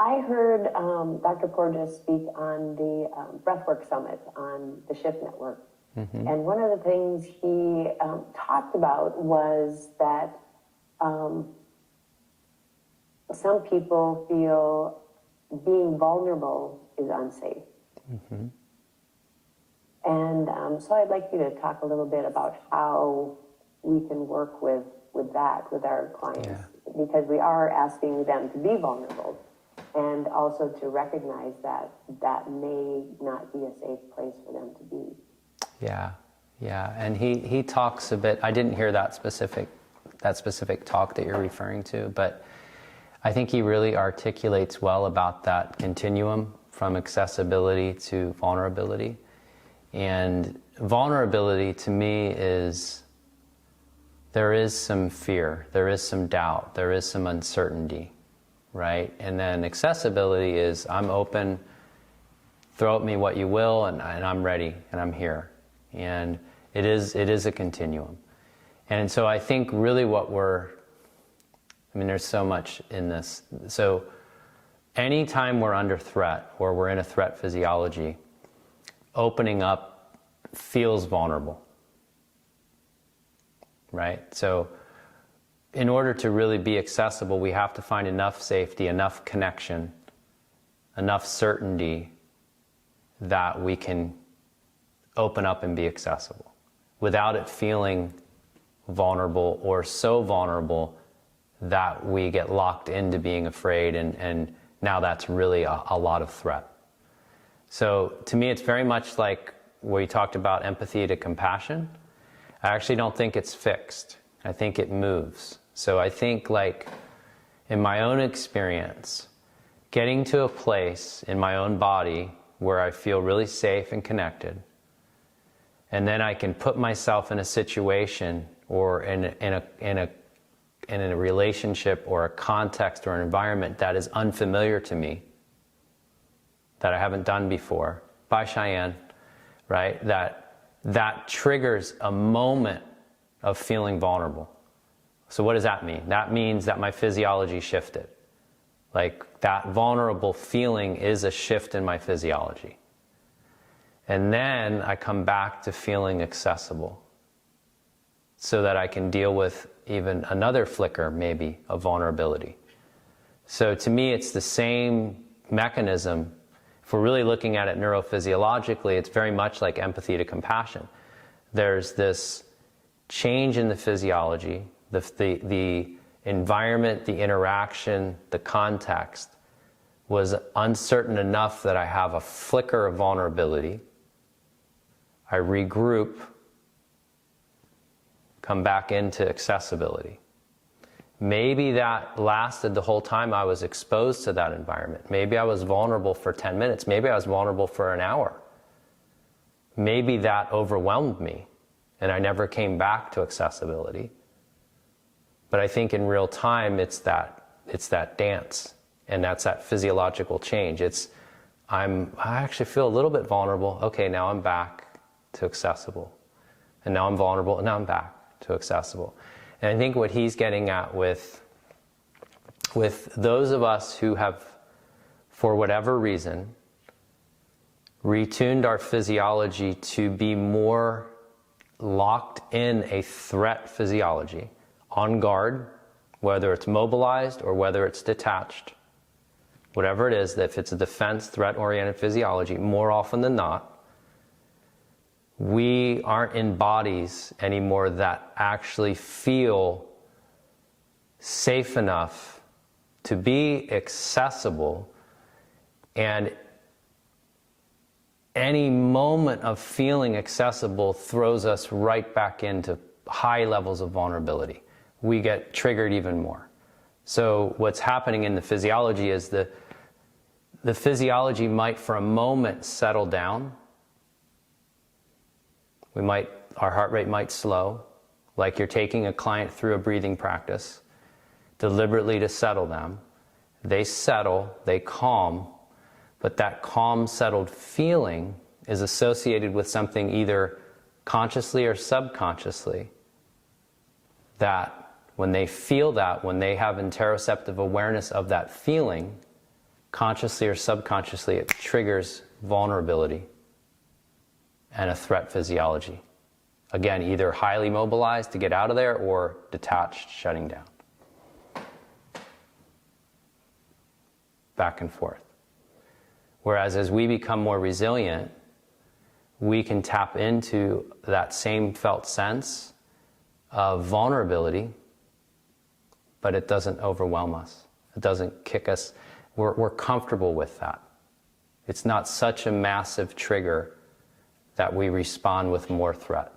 I heard Dr. Porges speak on the Breathwork Summit on the Shift Network. Mm-hmm. And one of the things he talked about was that some people feel being vulnerable is unsafe. Mm-hmm. And so I'd like you to talk a little bit about how we can work with that with our clients, because we are asking them to be vulnerable and also to recognize that that may not be a safe place for them to be. Yeah, and he talks a bit. I didn't hear that specific talk that you're referring to, but I think he really articulates well about that continuum from accessibility to vulnerability. And vulnerability to me is, there is some fear, there is some doubt, there is some uncertainty, right? And then accessibility is, I'm open, throw at me what you will, and I'm ready, and I'm here. And it is a continuum. And so I think really there's so much in this. So anytime we're under threat, or we're in a threat physiology, opening up feels vulnerable, right? So in order to really be accessible, we have to find enough safety, enough connection, enough certainty that we can open up and be accessible without it feeling vulnerable, or so vulnerable that we get locked into being afraid, and now that's really a lot of threat. So to me, it's very much like where you talked about empathy to compassion. I actually don't think it's fixed. I think it moves. So I think, like, in my own experience, getting to a place in my own body where I feel really safe and connected, and then I can put myself in a situation or in a relationship or a context or an environment that is unfamiliar to me, that I haven't done before. By Cheyenne, right? That triggers a moment of feeling vulnerable. So what does that mean? That means that my physiology shifted. Like, that vulnerable feeling is a shift in my physiology. And then I come back to feeling accessible, so that I can deal with even another flicker, maybe, of vulnerability. So to me, it's the same mechanism. If we're really looking at it neurophysiologically, it's very much like empathy to compassion. There's this change in the physiology, the environment, the interaction, the context was uncertain enough that I have a flicker of vulnerability. I regroup, come back into accessibility. Maybe that lasted the whole time I was exposed to that environment. Maybe I was vulnerable for 10 minutes. Maybe I was vulnerable for an hour. Maybe that overwhelmed me and I never came back to accessibility. But I think in real time, it's that dance, and that's that physiological change. I actually feel a little bit vulnerable. Okay, now I'm back to accessible. And now I'm vulnerable, and now I'm back to accessible. And I think what he's getting at with those of us who have, for whatever reason, retuned our physiology to be more locked in a threat physiology, on guard, whether it's mobilized or whether it's detached, whatever it is, if it's a defense, threat-oriented physiology, more often than not, we aren't in bodies anymore that actually feel safe enough to be accessible, and any moment of feeling accessible throws us right back into high levels of vulnerability. We get triggered even more. So what's happening in the physiology is the physiology might for a moment settle down. Our heart rate might slow, like you're taking a client through a breathing practice, deliberately to settle them. They settle, they calm, but that calm, settled feeling is associated with something either consciously or subconsciously, that when they feel that, when they have interoceptive awareness of that feeling, consciously or subconsciously, it triggers vulnerability and a threat physiology. Again, either highly mobilized to get out of there or detached, shutting down. Back and forth. Whereas as we become more resilient, we can tap into that same felt sense of vulnerability, but it doesn't overwhelm us. It doesn't kick us. We're comfortable with that. It's not such a massive trigger that we respond with more threat.